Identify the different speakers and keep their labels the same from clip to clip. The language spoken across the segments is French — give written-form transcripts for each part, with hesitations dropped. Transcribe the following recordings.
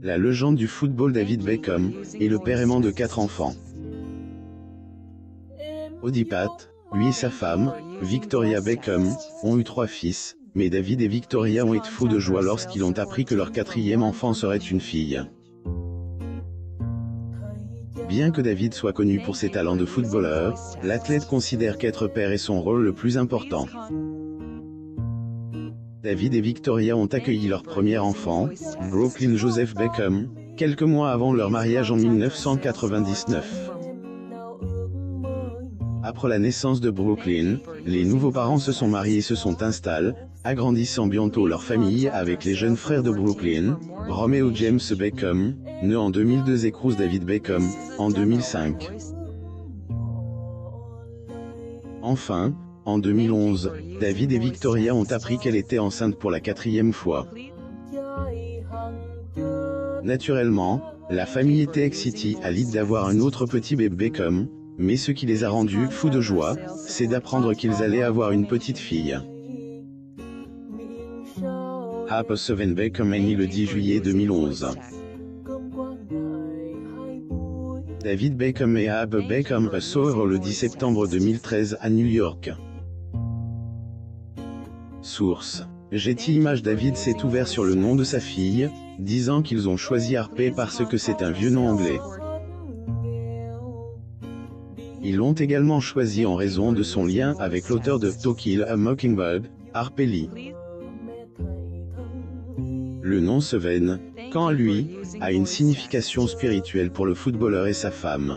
Speaker 1: La légende du football David Beckham est le père aimant de 4 enfants. Odipat, lui et sa femme, Victoria Beckham, ont eu 3 fils, mais David et Victoria ont été fous de joie lorsqu'ils ont appris que leur 4e enfant serait une fille. Bien que David soit connu pour ses talents de footballeur, l'athlète considère qu'être père est son rôle le plus important. David et Victoria ont accueilli leur premier enfant, Brooklyn Joseph Beckham, quelques mois avant leur mariage en 1999. Après la naissance de Brooklyn, les nouveaux parents se sont mariés et se sont installés, agrandissant bientôt leur famille avec les jeunes frères de Brooklyn, Romeo James Beckham, né en 2002 et Cruz David Beckham, en 2005. Enfin, en 2011, David et Victoria ont appris qu'elle était enceinte pour la 4e fois. Naturellement, la famille était excitée à l'idée d'avoir un autre petit bébé Beckham, mais ce qui les a rendus fous de joie, c'est d'apprendre qu'ils allaient avoir une petite fille. Happy Seven Beckham est né le 10 juillet 2011. David Beckham et Abby Beckham sont le 10 septembre 2013 à New York. Source: Getty Images. David s'est ouvert sur le nom de sa fille, disant qu'ils ont choisi Harper parce que c'est un vieux nom anglais. Ils l'ont également choisi en raison de son lien avec l'auteur de To Kill a Mockingbird, Harper Lee. Le nom Seven, quant à lui, a une signification spirituelle pour le footballeur et sa femme.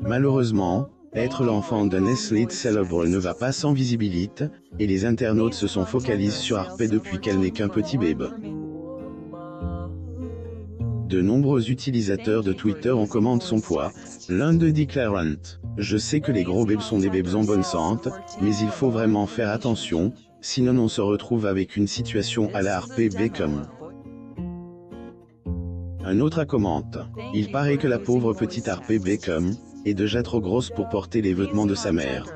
Speaker 1: Malheureusement, être l'enfant d'un athlète célèbre ne va pas sans visibilité, et les internautes se sont focalisés sur Harper depuis qu'elle n'est qu'un petit bébé. De nombreux utilisateurs de Twitter ont commenté son poids, l'un d'eux déclarant: « Je sais que les gros bébés sont des bébés en bonne santé, mais il faut vraiment faire attention, sinon on se retrouve avec une situation à la Harper Beckham. » Un autre a commenté: « Il paraît que la pauvre petite Harper Beckham est déjà trop grosse pour porter les vêtements de sa mère. »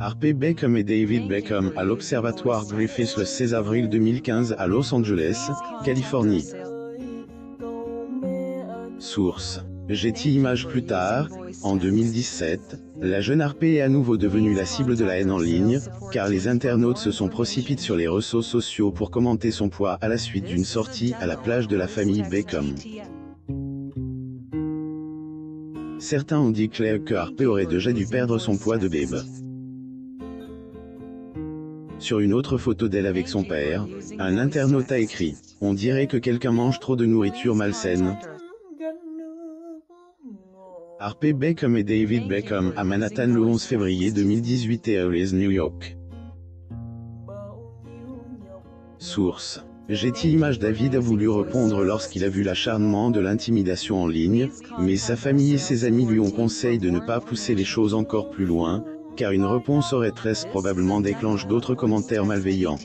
Speaker 1: Harper Beckham et David Beckham à l'Observatoire Griffith le 16 avril 2015 à Los Angeles, Californie. Source: Getty Images. Plus tard, en 2017, la jeune Harper est à nouveau devenue la cible de la haine en ligne, car les internautes se sont précipités sur les réseaux sociaux pour commenter son poids à la suite d'une sortie à la plage de la famille Beckham. Certains ont déclaré que Harper aurait déjà dû perdre son poids de bébé. Sur une autre photo d'elle avec son père, un internaute a écrit: « On dirait que quelqu'un mange trop de nourriture malsaine. » Harper Beckham et David Beckham à Manhattan le 11 février 2018 et Harris, New York. Source: Getty Images. David a voulu répondre lorsqu'il a vu l'acharnement de l'intimidation en ligne, mais sa famille et ses amis lui ont conseillé de ne pas pousser les choses encore plus loin, car une réponse aurait très probablement déclenché d'autres commentaires malveillants.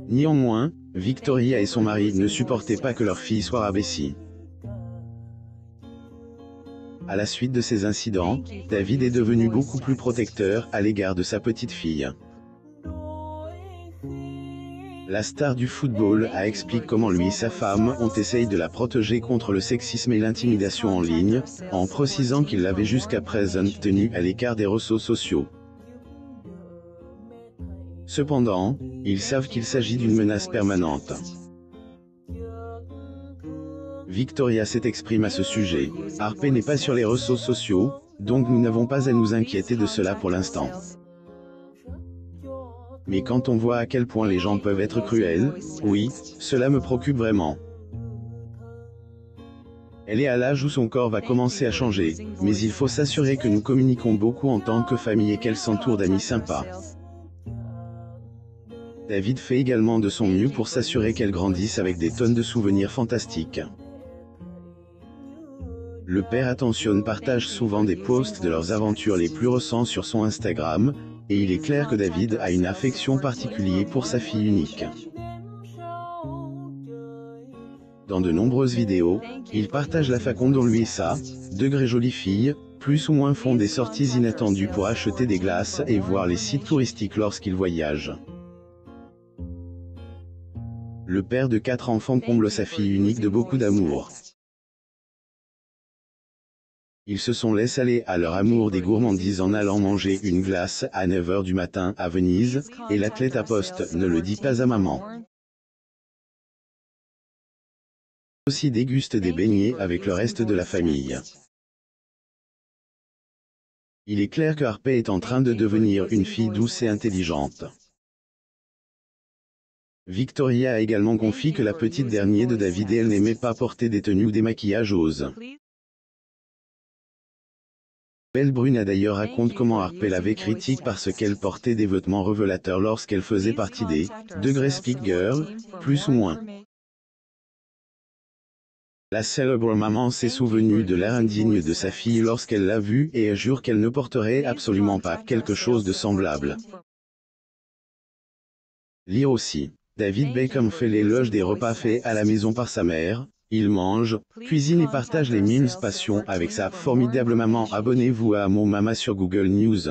Speaker 1: Néanmoins, Victoria et son mari ne supportaient pas que leur fille soit rabaissée. À la suite de ces incidents, David est devenu beaucoup plus protecteur à l'égard de sa petite fille. La star du football a expliqué comment lui et sa femme ont essayé de la protéger contre le sexisme et l'intimidation en ligne, en précisant qu'ils l'avaient jusqu'à présent tenue à l'écart des réseaux sociaux. Cependant, ils savent qu'il s'agit d'une menace permanente. Victoria s'est exprimée à ce sujet: « Harper n'est pas sur les réseaux sociaux, donc nous n'avons pas à nous inquiéter de cela pour l'instant. Mais quand on voit à quel point les gens peuvent être cruels, oui, cela me préoccupe vraiment. Elle est à l'âge où son corps va commencer à changer, mais il faut s'assurer que nous communiquons beaucoup en tant que famille et qu'elle s'entoure d'amis sympas. » David fait également de son mieux pour s'assurer qu'elle grandisse avec des tonnes de souvenirs fantastiques. Le père attentionne partage souvent des posts de leurs aventures les plus récentes sur son Instagram, et il est clair que David a une affection particulière pour sa fille unique. Dans de nombreuses vidéos, il partage la façon dont lui et sa jolie fille plus ou moins font des sorties inattendues pour acheter des glaces et voir les sites touristiques lorsqu'ils voyagent. Le père de 4 enfants comble sa fille unique de beaucoup d'amour. Ils se sont laissés aller à leur amour des gourmandises en allant manger une glace à 9 h du matin à Venise, et l'athlète à poste ne le dit pas à maman. Aussi déguste des beignets avec le reste de la famille. Il est clair que Harper est en train de devenir une fille douce et intelligente. Victoria a également confié que la petite dernière de David et elle n'aimait pas porter des tenues ou des maquillages oses. Belle Brune a d'ailleurs raconté comment Harper l'avait critique parce qu'elle portait des vêtements révélateurs lorsqu'elle faisait partie des Speak Girl, plus ou moins. La célèbre maman s'est souvenue de l'air indigne de sa fille lorsqu'elle l'a vue et jure qu'elle ne porterait absolument pas quelque chose de semblable. Lire aussi. David Beckham fait l'éloge des repas faits à la maison par sa mère. Il mange, cuisine et partage les memes passion avec sa formidable maman. Abonnez-vous à Mon Mama sur Google News.